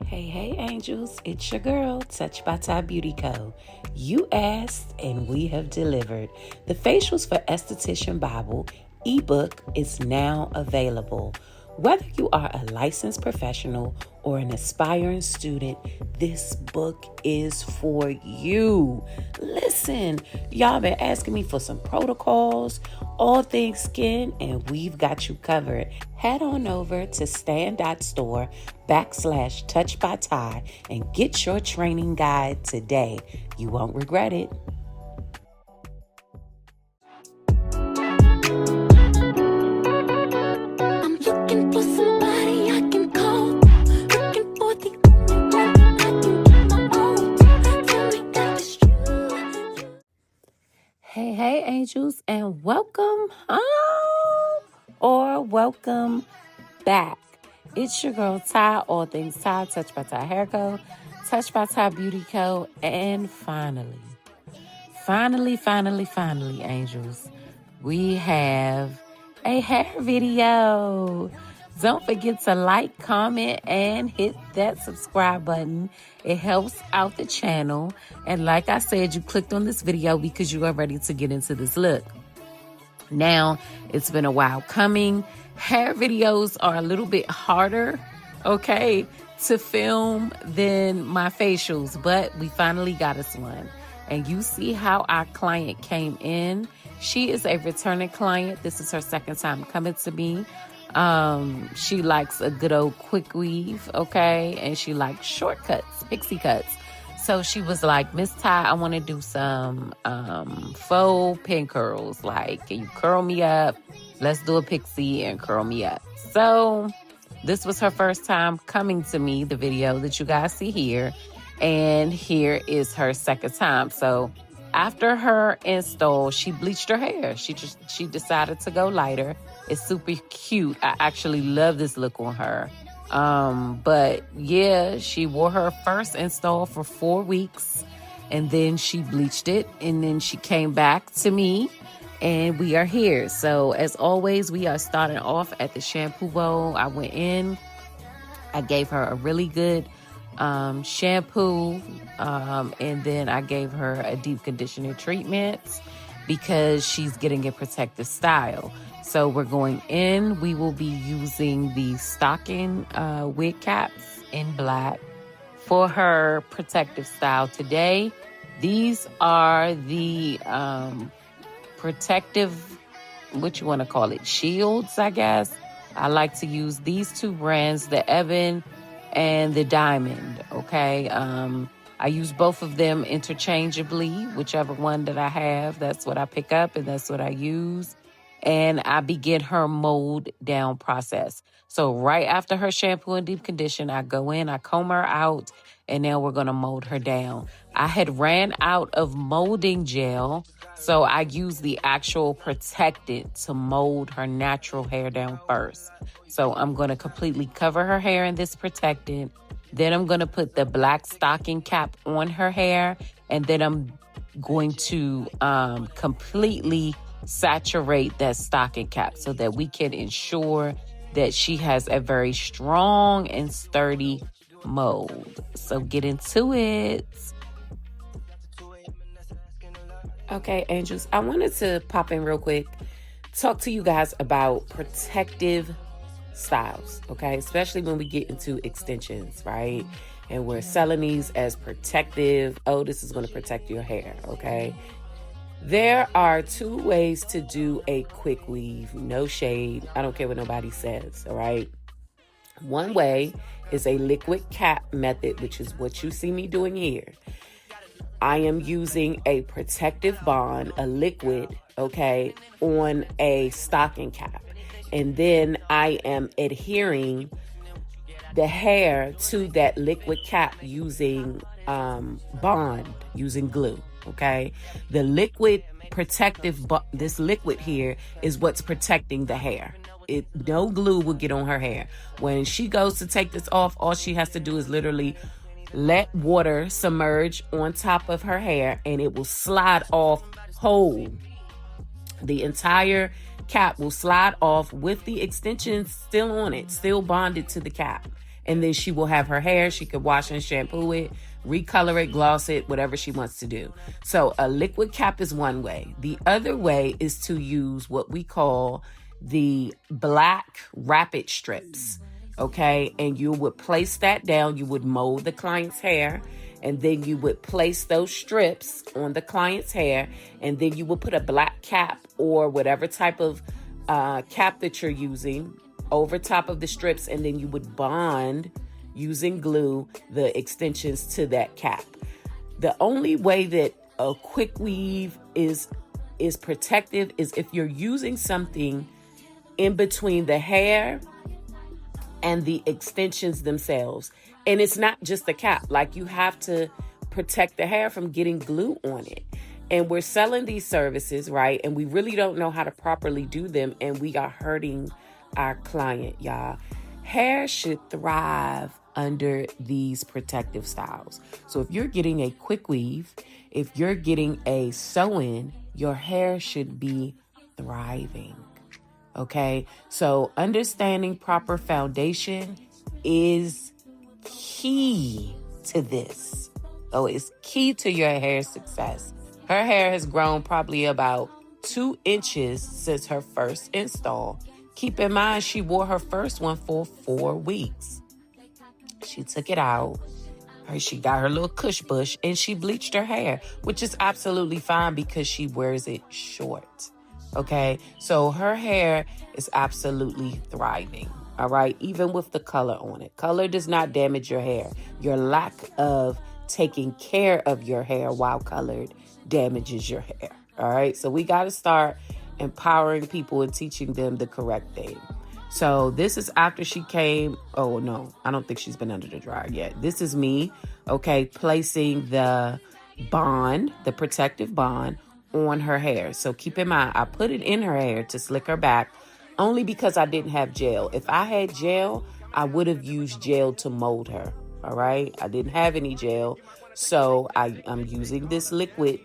Hey, angels, it's your girl, TouchedByTyBeautyCo. You asked, and we have delivered. The Facials for Esthetician Bible ebook is now available. Whether you are a licensed professional or an aspiring student, this book is for you. Listen, y'all been asking me for some protocols, all things skin, and we've got you covered. Head on over to stand.store/TouchedByTy and get your training guide today. You won't regret it. Hey, angels, and welcome home or welcome back. It's your girl, Ty, all things Ty, TouchedByTyHairCo, TouchedByTyBeautyCo, and finally, angels, we have a hair video. Don't forget to like, comment, and hit that subscribe button. It helps out the channel. And like I said, you clicked on this video because you are ready to get into this look. Now, it's been a while coming. Hair videos are a little bit harder, okay, to film than my facials, but we finally got us one. And you see how our client came in. She is a returning client. This is her second time coming to me. She likes a good old QuickWeave, okay? And she likes shortcuts, pixie cuts. So she was like, Miss Ty, I want to do some faux PinCurls. Like, can you curl me up? Let's do a pixie and curl me up. So this was her first time coming to me, the video that you guys see here. And here is her second time. So after her install, she bleached her hair. She decided to go lighter. It's super cute. I actually love this look on her. But yeah, she wore her first install for 4 weeks and then she bleached it and then she came back to me and we are here. So as always, we are starting off at the shampoo bowl. I went in, I gave her a really good shampoo, and then I gave her a deep conditioner treatment because she's getting a protective style. So we're going in. We will be using the stocking wig caps in black for her protective style today. These are the protective, what you want to call it, shields, I guess. I like to use these two brands, the Ebon and the Diamond, okay? I use both of them interchangeably. Whichever one that I have, that's what I pick up and that's what I use. And I begin her mold down process. So right after her shampoo and deep condition, I go in, I comb her out, and now we're going to mold her down. I had ran out of molding gel, so I use the actual protectant to mold her natural hair down first. So I'm going to completely cover her hair in this protectant. Then I'm going to put the black stocking cap on her hair, and then I'm going to completely saturate that stocking cap so that we can ensure that she has a very strong and sturdy mold. So get into it. Okay, angels, I wanted to pop in real quick, talk to you guys about protective styles, okay? Especially when we get into extensions, right? And we're selling these as protective. Oh, this is going to protect your hair, okay? There are two ways to do a quick weave. No shade. I don't care what nobody says, all right? One way is a liquid cap method, which is what you see me doing here. I am using a protective bond, a liquid, okay, on a stocking cap. And then I am adhering the hair to that liquid cap using bond, using glue. Okay, the liquid protective, this liquid here is what's protecting the hair. No glue will get on her hair. When she goes to take this off, all she has to do is literally let water submerge on top of her hair and it will slide off whole. The entire cap will slide off with the extensions still on it, still bonded to the cap. And then she will have her hair. She could wash and shampoo it, recolor it, gloss it, whatever she wants to do. So a liquid cap is one way. The other way is to use what we call the black rapid strips. Okay, and you would place that down. You would mold the client's hair, and then you would place those strips on the client's hair, and then you would put a black cap or whatever type of cap that you're using over top of the strips, and then you would bond using glue the extensions to that cap. The only way that a quick weave is protective is if you're using something in between the hair and the extensions themselves. And it's not just the cap. Like, you have to protect the hair from getting glue on it. And we're selling these services, right? And we really don't know how to properly do them. And we are hurting our client, y'all. Hair should thrive under these protective styles. So if you're getting a quick weave, if you're getting a sew-in, your hair should be thriving. Okay, so understanding proper foundation is key to this. Oh, it's key to your hair success. Her hair has grown probably about 2 inches since her first install. Keep in mind, she wore her first one for 4 weeks. She took it out. She got her little cush bush and she bleached her hair, which is absolutely fine because she wears it short. Okay, so her hair is absolutely thriving, all right, even with the color on it. Color does not damage your hair. Your lack of taking care of your hair while colored damages your hair, all right? So we got to start empowering people and teaching them the correct thing. So this is after she came. Oh, no, I don't think she's been under the dryer yet. This is me, okay, placing the bond, the protective bond, on her hair. So keep in mind, I put it in her hair to slick her back only because I didn't have gel. If I had gel, I would have used gel to mold her. All right. I didn't have any gel. So I'm using this liquid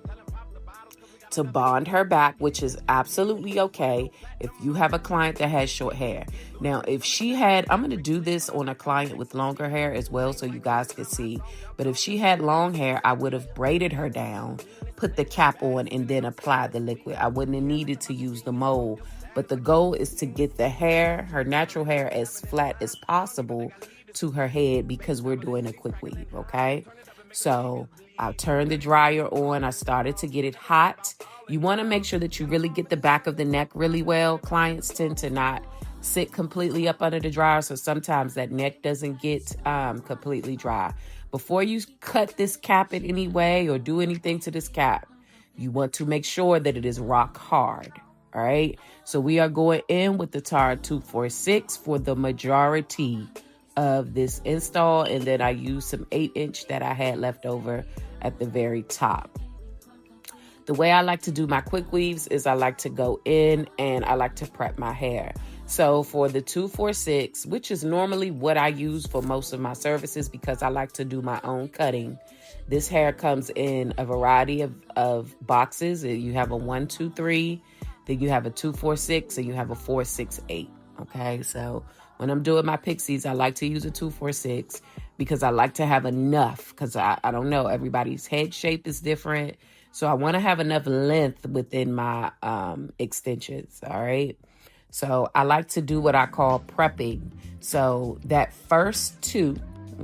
to bond her back, which is absolutely okay if you have a client that has short hair. Now, if she had, I'm going to do this on a client with longer hair as well so you guys can see. But if she had long hair, I would have braided her down, put the cap on, and then applied the liquid. I wouldn't have needed to use the mold. But the goal is to get the hair, her natural hair, as flat as possible to her head because we're doing a quick weave, okay? So I turned the dryer on. I started to get it hot. You want to make sure that you really get the back of the neck really well. Clients tend to not sit completely up under the dryer, so sometimes that neck doesn't get completely dry. Before you cut this cap in any way or do anything to this cap, you want to make sure that it is rock hard. All right. So we are going in with the Tara 246 for the majority of this install. And then I used some 8-inch that I had left over at the very top. The way I like to do my quick weaves is I like to go in and I like to prep my hair. So for the 246, which is normally what I use for most of my services because I like to do my own cutting. This hair comes in a variety of boxes. You have a 1, 2, 3. Then you have a 246 and you have a 468. Okay, so when I'm doing my pixies, I like to use a 246 because I like to have enough because I don't know, everybody's head shape is different. So I want to have enough length within my extensions. All right. So I like to do what I call prepping. So that first 2,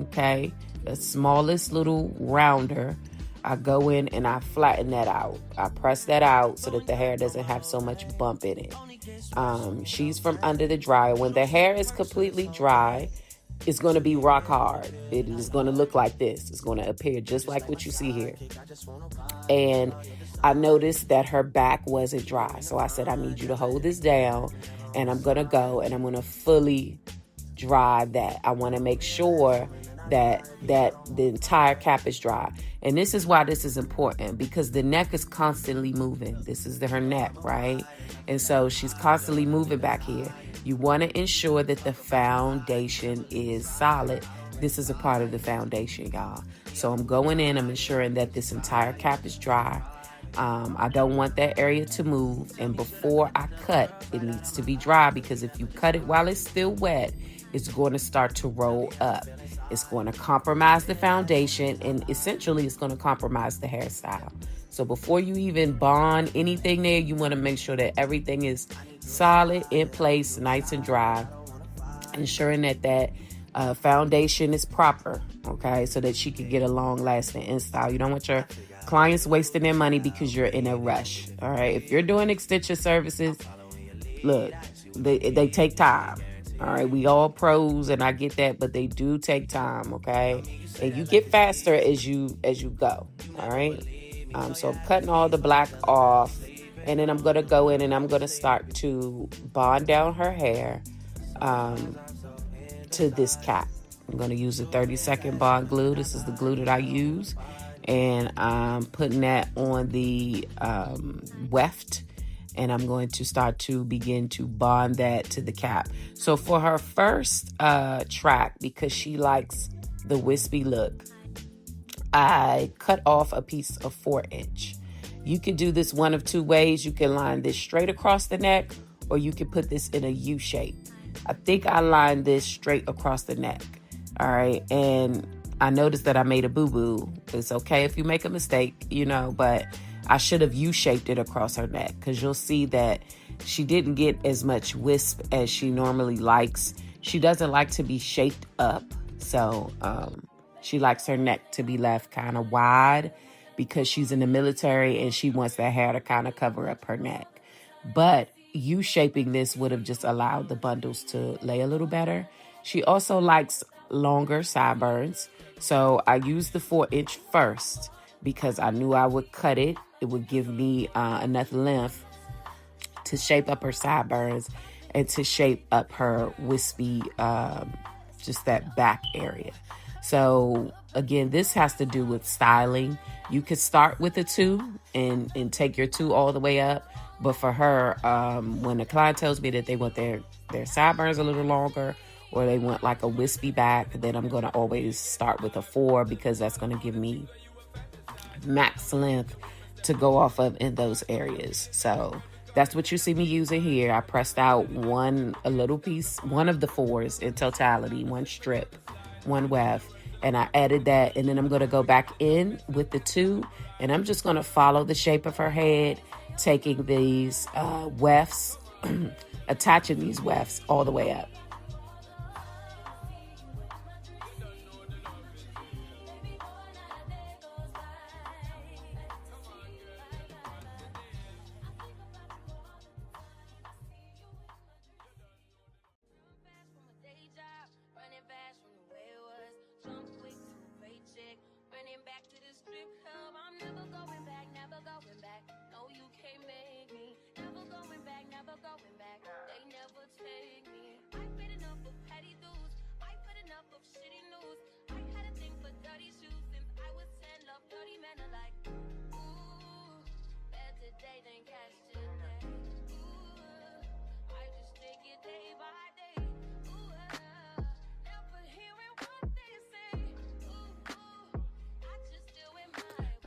okay, the smallest little rounder, I go in and I flatten that out. I press that out so that the hair doesn't have so much bump in it. She's from under the dryer. When the hair is completely dry, it's going to be rock hard. It is going to look like this. It's going to appear just like what you see here. And I noticed that her back wasn't dry. So I said, I need you to hold this down and I'm going to go and I'm going to fully dry that. I want to make sure that the entire cap is dry. And this is why this is important because the neck is constantly moving. This is her neck, right? And so she's constantly moving back here. You want to ensure that the foundation is solid. This is a part of the foundation, y'all. So I'm going in, I'm ensuring that this entire cap is dry. I don't want that area to move. And before I cut, it needs to be dry because if you cut it while it's still wet, it's going to start to roll up. It's going to compromise the foundation, and essentially it's going to compromise the hairstyle. So before you even bond anything there, you want to make sure that everything is solid, in place, nice and dry, ensuring that foundation is proper, okay, so that she can get a long-lasting install. You don't want your clients wasting their money because you're in a rush, all right? If you're doing extension services, look, they take time, all right? We all pros, and I get that, but they do take time, okay? And you get faster as you go, all right? So I'm cutting all the black off, and then I'm going to go in and I'm going to start to bond down her hair to this cap. I'm going to use a 30-second bond glue. This is the glue that I use. And I'm putting that on the weft. And I'm going to start to begin to bond that to the cap. So for her first track, because she likes the wispy look, I cut off a piece of 4-inch. You can do this one of two ways. You can line this straight across the neck, or you can put this in a U shape. I think I lined this straight across the neck. All right. And I noticed that I made a boo-boo. It's okay if you make a mistake, but I should have U-shaped it across her neck, because you'll see that she didn't get as much wisp as she normally likes. She doesn't like to be shaped up. So she likes her neck to be left kind of wide, because she's in the military and she wants that hair to kind of cover up her neck. But U-shaping this would have just allowed the bundles to lay a little better. She also likes longer sideburns. So I used the 4-inch first because I knew I would cut it. It would give me enough length to shape up her sideburns and to shape up her wispy, just that back area. So again, this has to do with styling. You could start with a 2 and take your 2 all the way up. But for her, when a client tells me that they want their sideburns a little longer, or they want like a wispy back, then I'm going to always start with a 4, because that's going to give me max length to go off of in those areas. So that's what you see me using here. I pressed out a little piece, one of the 4s in totality, one strip, one weft, and I added that. And then I'm going to go back in with the 2, and I'm just going to follow the shape of her head, taking these wefts, attaching these wefts all the way up.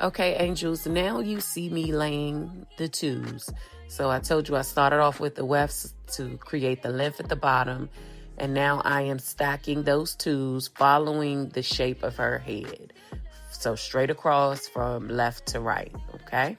Okay, angels, now you see me laying the 2s. So I told you I started off with the wefts to create the length at the bottom. And now I am stacking those 2s following the shape of her head. So straight across from left to right, okay?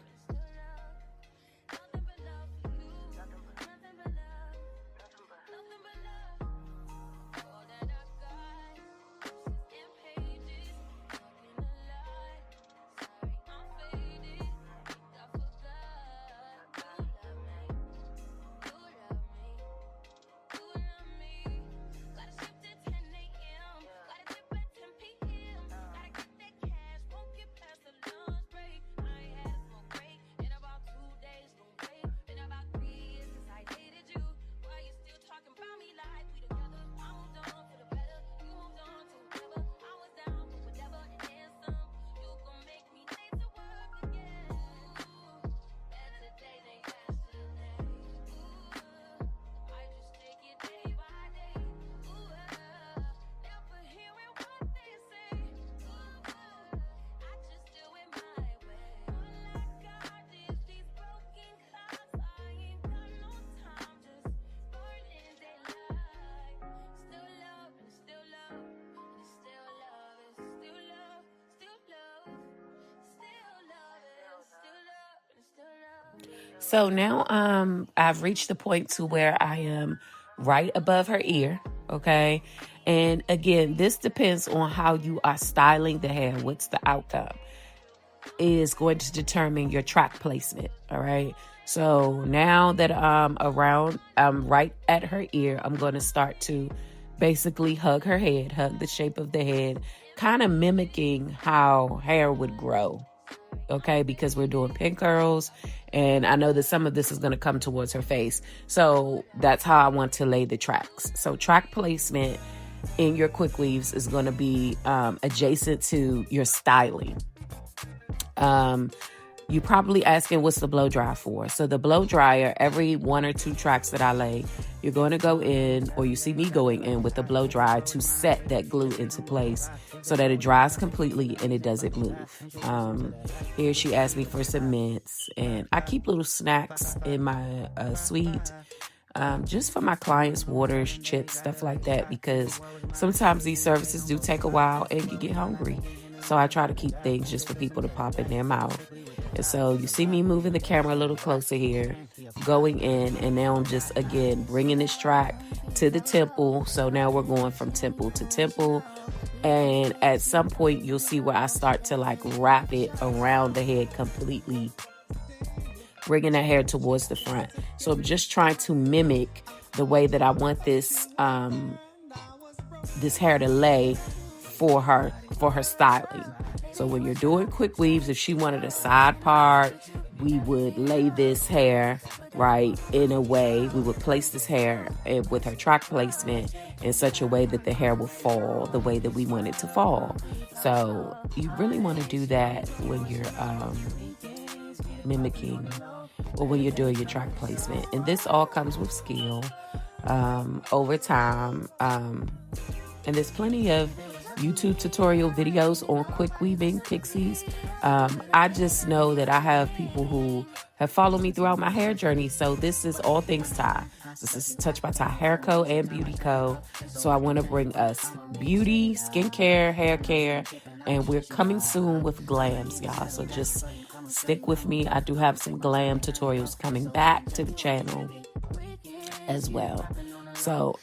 So now I've reached the point to where I am right above her ear, okay? And again, this depends on how you are styling the hair. What's the outcome is going to determine your track placement, all right? So now that I'm right at her ear, I'm going to start to basically hug her head, hug the shape of the head, kind of mimicking how hair would grow, okay? Because we're doing pin curls, and I know that some of this is going to come towards her face. So that's how I want to lay the tracks. So track placement in your quick weaves is going to be adjacent to your styling. You probably asking what's the blow dry for. So the blow dryer, every 1 or 2 tracks that I lay, you're going to go in, or you see me going in with the blow dryer to set that glue into place so that it dries completely and it doesn't move. Here she asked me for some mints, and I keep little snacks in my suite. Just for my clients, waters, chips, stuff like that, because sometimes these services do take a while and you get hungry. So I try to keep things just for people to pop in their mouth. And so you see me moving the camera a little closer here, going in, and now I'm just, again, bringing this track to the temple. So now we're going from temple to temple. And at some point, you'll see where I start to like wrap it around the head completely, bringing that hair towards the front. So I'm just trying to mimic the way that I want this this hair to lay for her styling. So when you're doing quick weaves, if she wanted a side part, we would lay this hair right in a way. We would place this hair with her track placement in such a way that the hair will fall the way that we want it to fall. So you really want to do that when you're mimicking, or when you're doing your track placement. And this all comes with skill over time. And there's plenty of YouTube tutorial videos on quick weaving pixies. I just know that I have people who have followed me throughout my hair journey. So this is all things Ty. This is TouchedByTyHairCo and BeautyCo. So I want to bring us beauty, skincare, hair care, and we're coming soon with glams, y'all. So just stick with me. I do have some glam tutorials coming back to the channel as well. So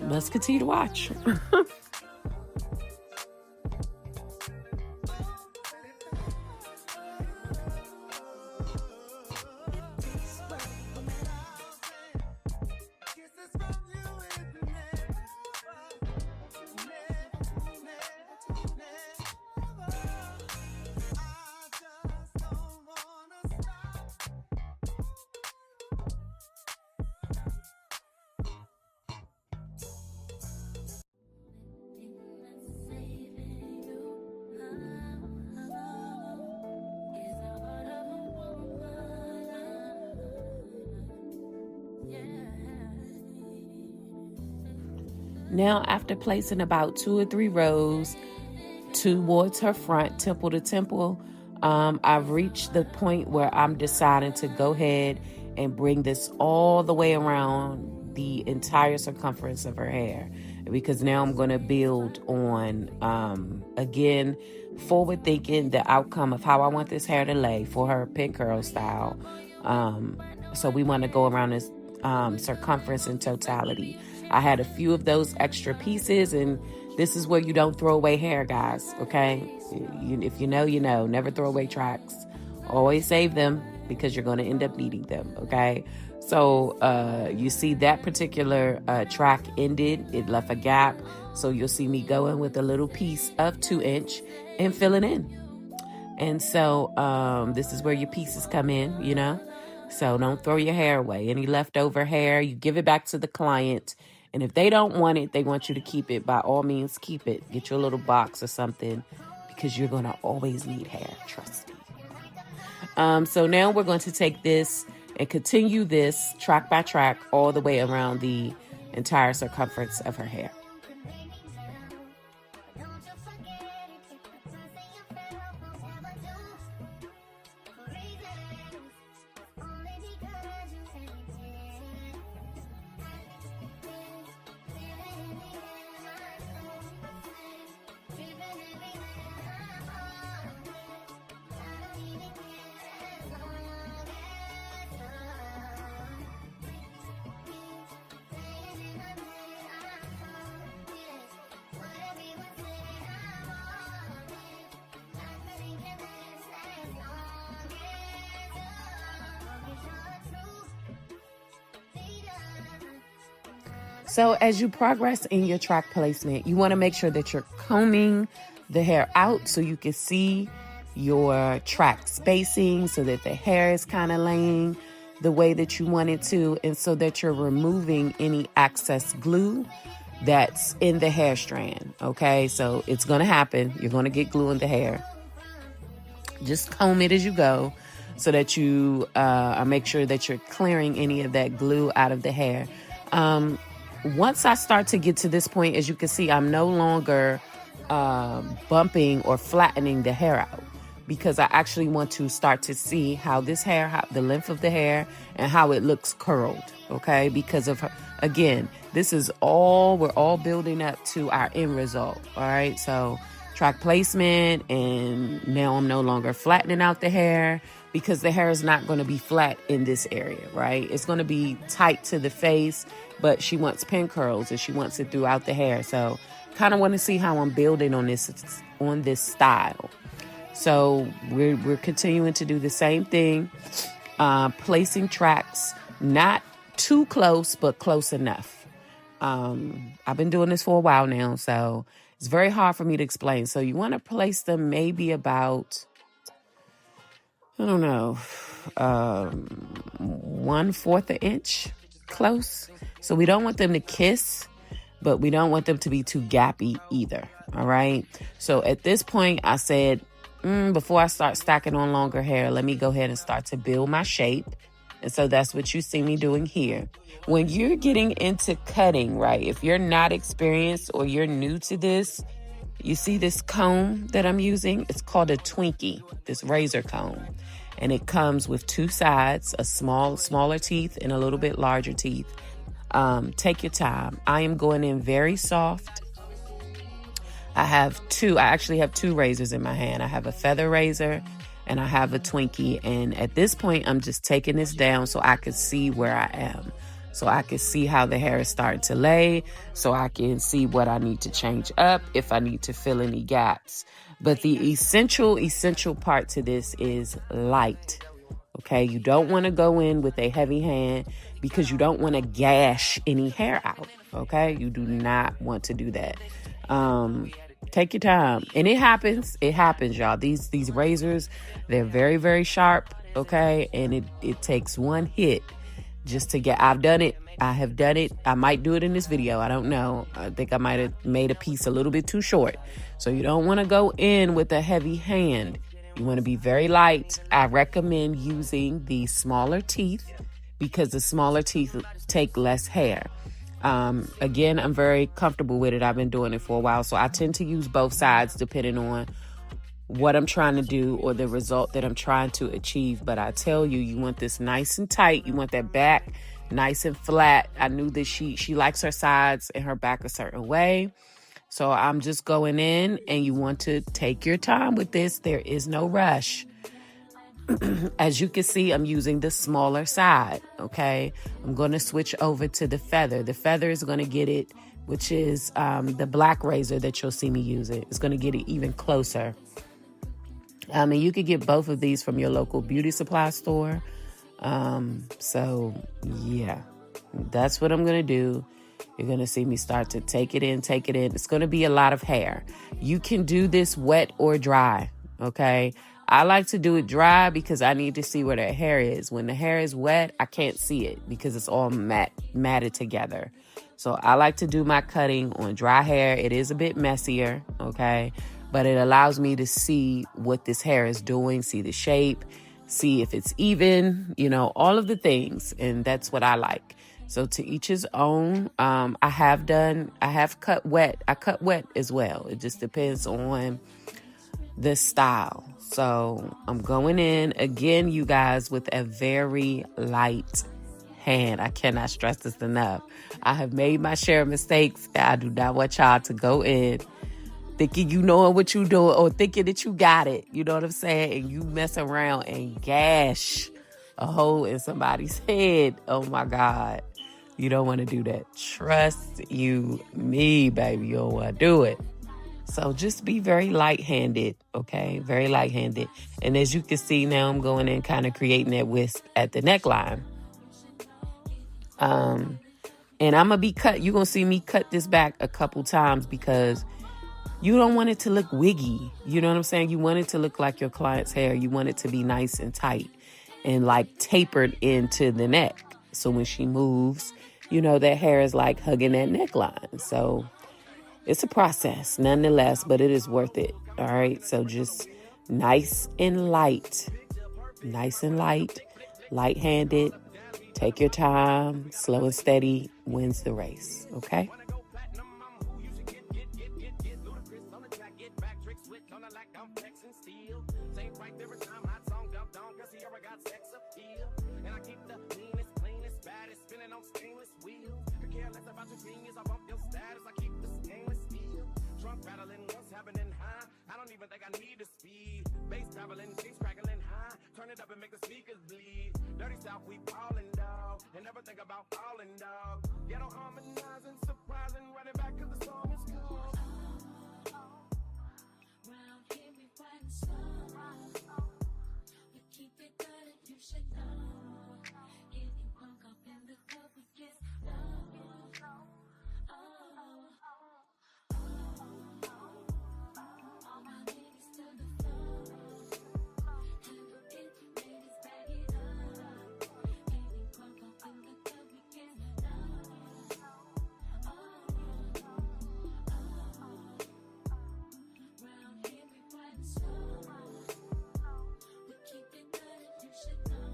let's continue to watch. Now, after placing about 2 or 3 rows towards her front, temple to temple, I've reached the point where I'm deciding to go ahead and bring this all the way around the entire circumference of her hair, because now I'm going to build on, again, forward thinking the outcome of how I want this hair to lay for her pin curl style. So we want to go around this circumference in totality. I had a few of those extra pieces, and this is where you don't throw away hair, guys, okay? If you know, you know. Never throw away tracks. Always save them, because you're going to end up needing them, okay? So you see that particular track ended. It left a gap. So you'll see me going with a little piece of 2-inch and fill it in. And so this is where your pieces come in, you know? So don't throw your hair away. Any leftover hair, you give it back to the client. And if they don't want it, they want you to keep it, by all means, keep it. Get your little box or something, because you're going to always need hair. Trust me. So now we're going to take this and continue this track by track all the way around the entire circumference of her hair. So as you progress in your track placement, you want to make sure that you're combing the hair out so you can see your track spacing so that the hair is kind of laying the way that you want it to, and so that you're removing any excess glue that's in the hair strand. Okay, so it's going to happen. You're going to get glue in the hair. Just comb it as you go so that you make sure that you're clearing any of that glue out of the hair. Once I start to get to this point, as you can see, I'm no longer bumping or flattening the hair out, because I actually want to start to see how this hair, the length of the hair, and how it looks curled, okay? Because of, again, this is all, we're all building up to our end result, all right? So track placement, and now I'm no longer flattening out the hair, because the hair is not going to be flat in this area, right? It's going to be tight to the face, but she wants pin curls and she wants it throughout the hair. So kind of want to see how I'm building on this style. So we're continuing to do the same thing, placing tracks, not too close, but close enough. I've been doing this for a while now, so it's very hard for me to explain. So you want to place them maybe about, I don't know, 1/4 an inch close. So we don't want them to kiss, but we don't want them to be too gappy either. All right. So at this point, I said, before I start stacking on longer hair, let me go ahead and start to build my shape. And so that's what you see me doing here. When you're getting into cutting, right, if you're not experienced or you're new to this, you see this comb that I'm using? It's called a Twinkie, this razor comb. And it comes with two sides, a smaller teeth and a little bit larger teeth. Take your time. I am going in very soft. I actually have two razors in my hand. I have a feather razor and I have a Twinkie. And at this point, I'm just taking this down so I can see where I am. So I can see how the hair is starting to lay. So I can see what I need to change up, if I need to fill any gaps. But the essential part to this is light. Okay, you don't want to go in with a heavy hand because you don't want to gash any hair out. Okay, you do not want to do that. Take your time. And it happens, y'all. These razors, they're very, very sharp. Okay, and it takes one hit just to get. I've done it. I have done it. I might do it in this video. I don't know. I think I might have made a piece a little bit too short. So you don't want to go in with a heavy hand. You want to be very light. I recommend using the smaller teeth because the smaller teeth take less hair. Again, I'm very comfortable with it. I've been doing it for a while. So I tend to use both sides depending on what I'm trying to do or the result that I'm trying to achieve. But I tell you, you want this nice and tight. You want that back nice and flat. I knew that she likes her sides and her back a certain way. So I'm just going in, and you want to take your time with this. There is no rush. As you can see, I'm using the smaller side, okay? I'm going to switch over to the feather. The feather is going to get it, which is the black razor that you'll see me use it. It's going to get it even closer. And you could get both of these from your local beauty supply store. So, yeah, that's what I'm going to do. You're going to see me start to take it in. It's going to be a lot of hair. You can do this wet or dry, okay? I like to do it dry because I need to see where the hair is. When the hair is wet, I can't see it because it's all matted together. So I like to do my cutting on dry hair. It is a bit messier, okay? But it allows me to see what this hair is doing, see the shape, see if it's even, all of the things. And that's what I like. So to each his own. I have cut wet. I cut wet as well. It just depends on the style. So I'm going in again, you guys, with a very light hand. I cannot stress this enough. I have made my share of mistakes. I do not want y'all to go in thinking you know what you're doing or thinking that you got it. You know what I'm saying? And you mess around and gash a hole in somebody's head. Oh my God. You don't want to do that. Trust me, baby. You don't want to do it. So just be very light-handed, okay? Very light-handed. And as you can see now, I'm going in kind of creating that wisp at the neckline. And you're going to see me cut this back a couple times because you don't want it to look wiggy. You know what I'm saying? You want it to look like your client's hair. You want it to be nice and tight and like tapered into the neck. So when she moves, you know, that hair is like hugging that neckline. So it's a process nonetheless, but it is worth it. All right. So just nice and light, light-handed. Take your time. Slow and steady wins the race. Okay. Turn it up and make the speakers bleed. Dirty South, we ballin', dog. And never think about falling, dog. Ghetto harmonizing, surprising, running back cause the song is cool. Round here we fighting slow. We keep it good and you should know. Getting drunk up in the club, we get low. All my niggas to the floor. Handle it, ladies, bag it up. Getting drunk up in the club, we get low. Round here we fighting slow. We keep it good and you should know.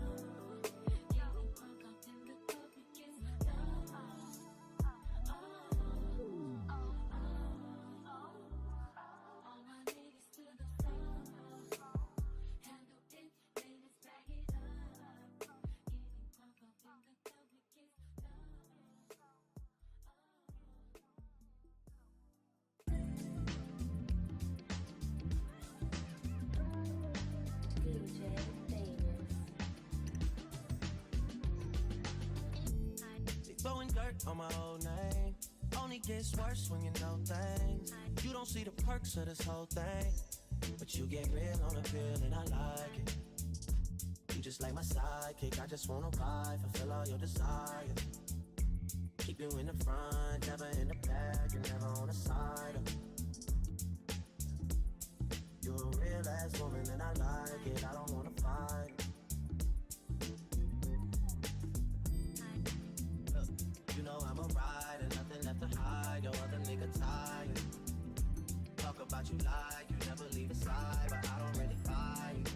Getting drunk up in the club, we get low. All my niggas to the floor. Handle it, ladies, bag it up. Getting drunk up in the club, we get They throwing dirt on my old name. Only gets worse when you know things. You don't see the perks of this whole thing, but you get real on the pill and I like it. You just like my sidekick, I just wanna ride, fulfill all your desires. Keep you in the front, never in the back, and never on the side. You're a real ass woman and I like it, I don't wanna fight. Look, you know I'm a rider, nothing left to hide, your other nigga tired. Talk about you like you never leave a side, but I don't really fight.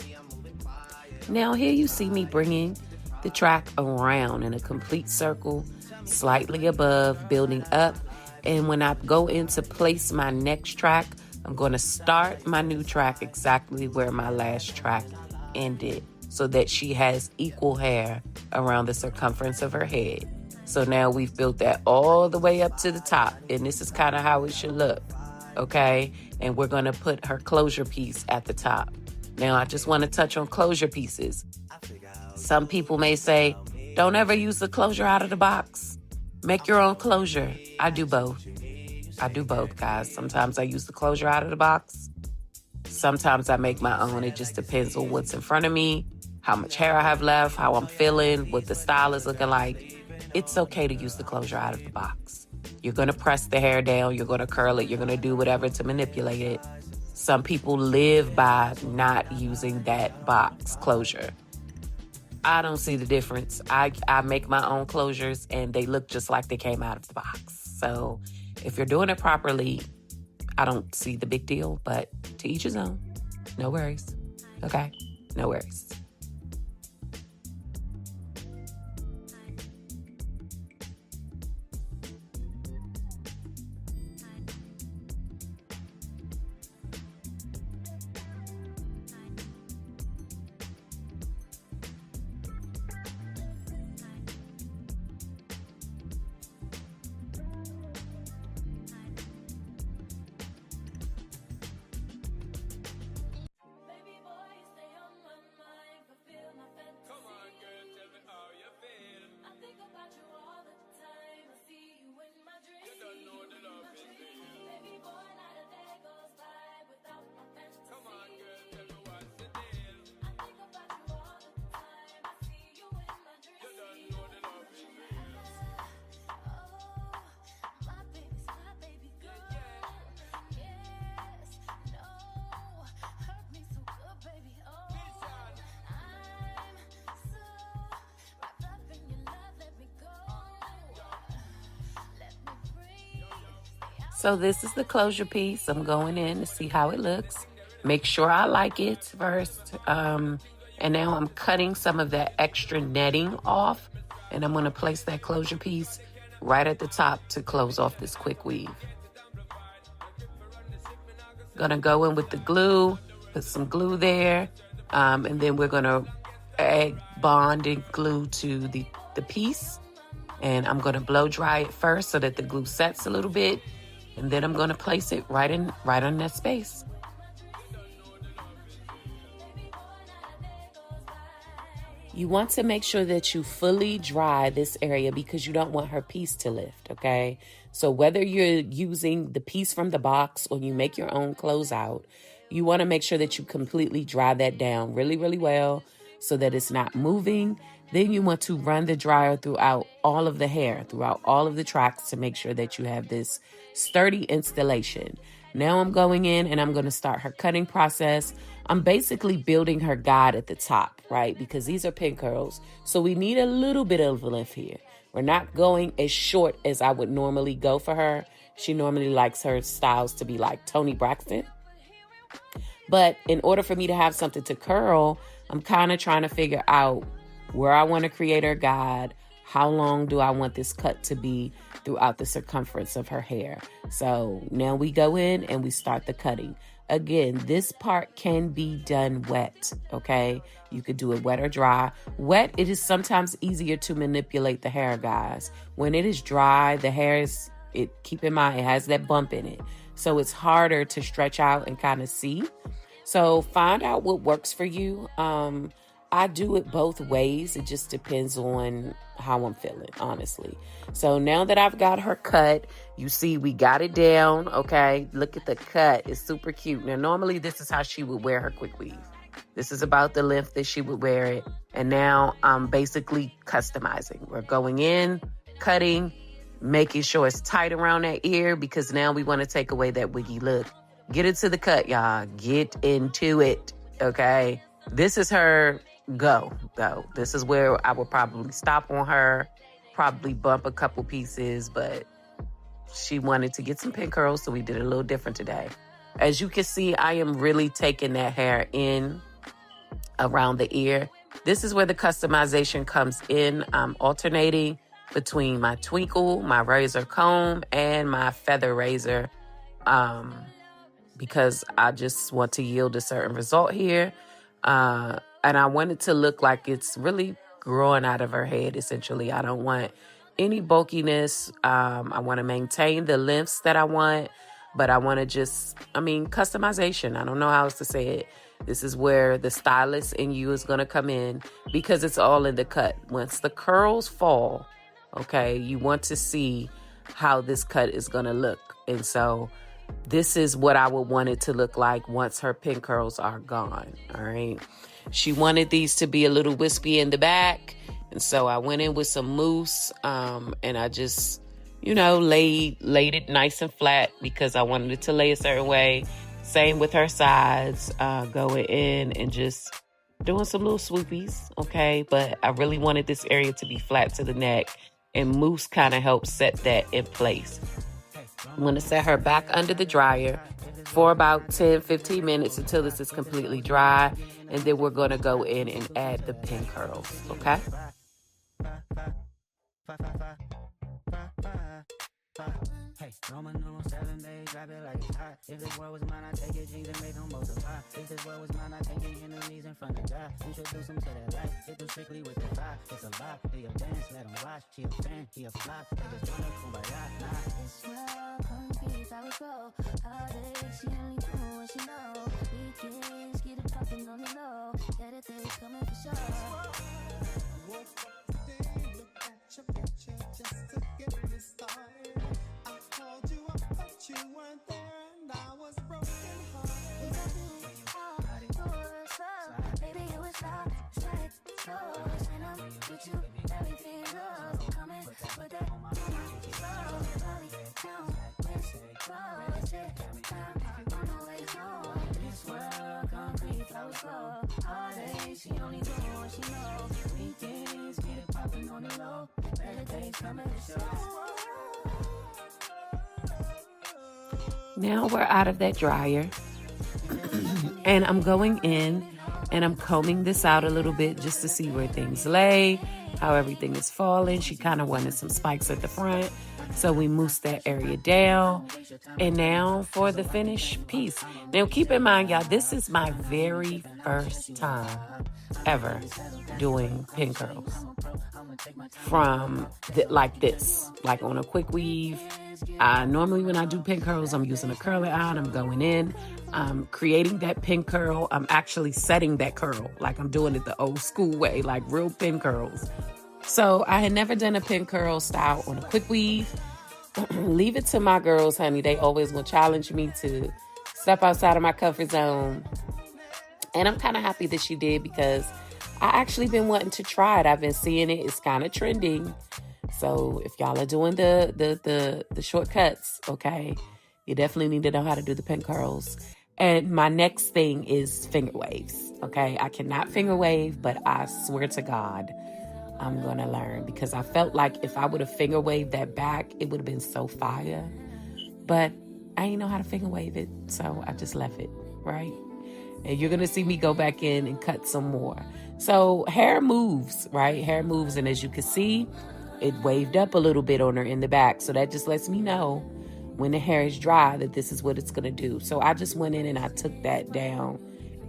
Me, I'm moving quiet. Now here you see me bringing the track around in a complete circle, slightly above, building up. And when I go in to place my next track, I'm going to start my new track exactly where my last track ended so that she has equal hair around the circumference of her head. So now we've built that all the way up to the top, and this is kind of how it should look, okay? And we're going to put her closure piece at the top. Now, I just want to touch on closure pieces. Some people may say, don't ever use the closure out of the box. Make your own closure. I do both. Guys. Sometimes I use the closure out of the box. Sometimes I make my own. It just depends on what's in front of me, how much hair I have left, how I'm feeling, what the style is looking like. It's okay to use the closure out of the box. You're going to press the hair down. You're going to curl it. You're going to do whatever to manipulate it. Some people live by not using that box closure. I don't see the difference. I make my own closures and they look just like they came out of the box. So if you're doing it properly, I don't see the big deal, but to each his own. No worries. Okay? No worries. Baby boy, stay on my mind. So this is the closure piece. I'm going in to see how it looks. Make sure I like it first. And now I'm cutting some of that extra netting off, and I'm going to place that closure piece right at the top to close off this quick weave. Gonna go in with the glue, put some glue there, and then we're gonna add bonding glue to the piece. And I'm gonna blow dry it first so that the glue sets a little bit, and then I'm gonna place it right on that space. You want to make sure that you fully dry this area because you don't want her piece to lift, okay? So whether you're using the piece from the box or you make your own closeout, you want to make sure that you completely dry that down really, really well so that it's not moving. Then you want to run the dryer throughout all of the hair, throughout all of the tracks to make sure that you have this sturdy installation. Now I'm going in and I'm going to start her cutting process. I'm basically building her guide at the top, right? Because these are PinCurls. So we need a little bit of length here. We're not going as short as I would normally go for her. She normally likes her styles to be like Toni Braxton. But in order for me to have something to curl, I'm kind of trying to figure out where I want to create her guide. How long do I want this cut to be throughout the circumference of her hair? So now we go in and we start the cutting. Again, this part can be done wet, okay? You could do it wet or dry. Wet, it is sometimes easier to manipulate the hair, guys. When it is dry, the hair is, keep in mind, it has that bump in it. So it's harder to stretch out and kind of see. So find out what works for you. I do it both ways. It just depends on how I'm feeling, honestly. So now that I've got her cut, you see we got it down, okay? Look at the cut. It's super cute. Now, normally this is how she would wear her quick weave. This is about the length that she would wear it. And now I'm basically customizing. We're going in, cutting, making sure it's tight around that ear because now we want to take away that wiggy look. Get into the cut, y'all. Get into it, okay? This is her go. This is where I would probably stop on her, probably bump a couple pieces, but she wanted to get some PinCurls, so we did it a little different today. As you can see, I am really taking that hair in around the ear. This is where the customization comes in. I'm alternating between my Twinkle, my razor comb, and my feather razor because I just want to yield a certain result here. And I want it to look like it's really growing out of her head, essentially. I don't want any bulkiness. I want to maintain the lengths that I want, but I want to just, customization. I don't know how else to say it. This is where the stylist in you is going to come in because it's all in the cut. Once the curls fall, okay, you want to see how this cut is going to look. And so this is what I would want it to look like once her PinCurls are gone, all right? She wanted these to be a little wispy in the back, and so I went in with some mousse, and I just, laid it nice and flat because I wanted it to lay a certain way. Same with her sides, going in and just doing some little swoopies, okay? But I really wanted this area to be flat to the neck, and mousse kind of helps set that in place. I'm going to set her back under the dryer for about 10-15 minutes until this is completely dry. And then we're going to go in and add the PinCurls, okay? Hey, Roman numeral 7, babe, grab it like it's hot. If this world was mine, I'd take your jeans and make them multiply. If this world was mine, I'd take your enemies in front of God. Introduce them to that life, hit them strictly with the vibe. It's a vibe, they a dance, let them watch. She a fan, he a flop, they just wanna kumbaya, nah. This world concrete, I would go. All day, she only do what she know. Weekends, get it poppin' on the low. Better days coming for sure. Woke up today, look at your picture just to get me started. I called you up, but you weren't there, and I was broken hearted. Baby, you was loud, straight, slow. And I'm with you, everything goes. Coming with that slow, body down, wrist, close, it down, on the way home. This world concrete, flowers grow. All day, she only do what she knows. Weekends, get it poppin' on the low. Better days coming to show. Now we're out of that dryer. And I'm going in and I'm combing this out a little bit just to see where things lay, how everything is falling. She kind of wanted some spikes at the front, so we moussed that area down. And now for the finished piece. Now keep in mind, y'all, this is my very first time ever doing pin curls from like this, like on a quick weave. Normally when I do pin curls, I'm using a curler iron. I'm going in, I'm creating that pin curl. I'm actually setting that curl, like I'm doing it the old school way, like real pin curls. So I had never done a pin curl style on a quick weave. Leave it to my girls, honey. They always will challenge me to step outside of my comfort zone. And I'm kind of happy that she did, because I actually been wanting to try it. I've been seeing it. It's kind of trending. So if y'all are doing the shortcuts, okay, you definitely need to know how to do the pin curls. And my next thing is finger waves, okay? I cannot finger wave, but I swear to God, I'm going to learn, because I felt like if I would have finger waved that back, it would have been so fire. But I ain't know how to finger wave it, so I just left it, right? And you're going to see me go back in and cut some more. So hair moves, right? Hair moves, and as you can see, it waved up a little bit on her in the back. So that just lets me know when the hair is dry that this is what it's going to do. So I just went in and I took that down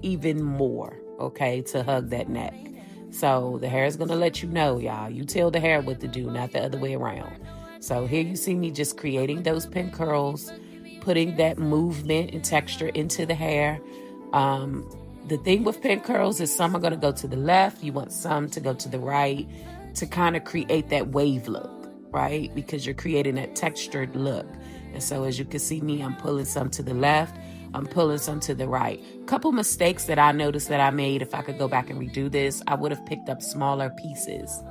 even more, okay, to hug that neck. So the hair is going to let you know, y'all. You tell the hair what to do, not the other way around. So here you see me just creating those pin curls, putting that movement and texture into the hair. The thing with pin curls is some are going to go to the left. You want some to go to the right to kind of create that wave look, right? Because you're creating that textured look. And so as you can see me, I'm pulling some to the left. I'm pulling some to the right. Couple mistakes that I noticed that I made. If I could go back and redo this, I would have picked up smaller pieces.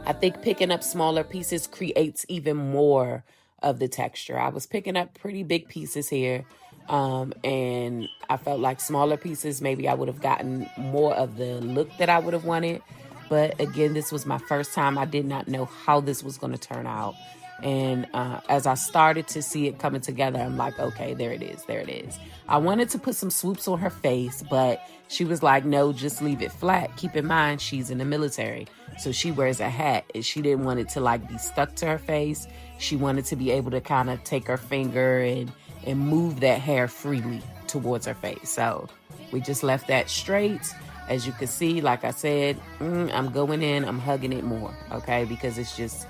I think picking up smaller pieces creates even more of the texture. I was picking up pretty big pieces here. And I felt like smaller pieces, maybe I would have gotten more of the look that I would have wanted. But again, this was my first time. I did not know how this was going to turn out. And as I started to see it coming together, I'm like, okay, there it is. There it is. I wanted to put some swoops on her face, but she was like, no, just leave it flat. Keep in mind, she's in the military, so she wears a hat, and she didn't want it to like be stuck to her face. She wanted to be able to kind of take her finger and move that hair freely towards her face. So we just left that straight. As you can see, like I said, I'm going in, I'm hugging it more, okay? Because it's just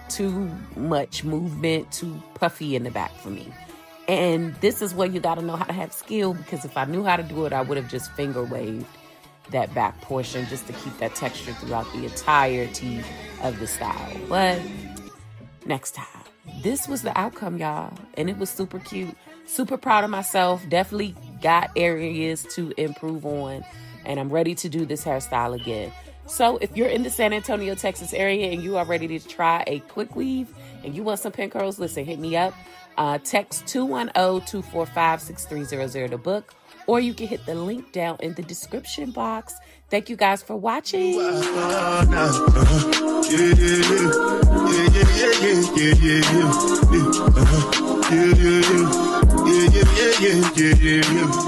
too much movement, too puffy in the back for me. And this is where you got to know how to have skill, because if I knew how to do it, I would have just finger waved that back portion just to keep that texture throughout the entirety of the style. But next time. This was the outcome, y'all, and it was super cute. Super proud of myself. Definitely got areas to improve on, and I'm ready to do this hairstyle again. So if you're in the San Antonio, Texas area and you are ready to try a quick weave and you want some pin curls, listen, hit me up. Text 210-245-6300 to book, or you can hit the link down in the description box. Thank you guys for watching. Yeah.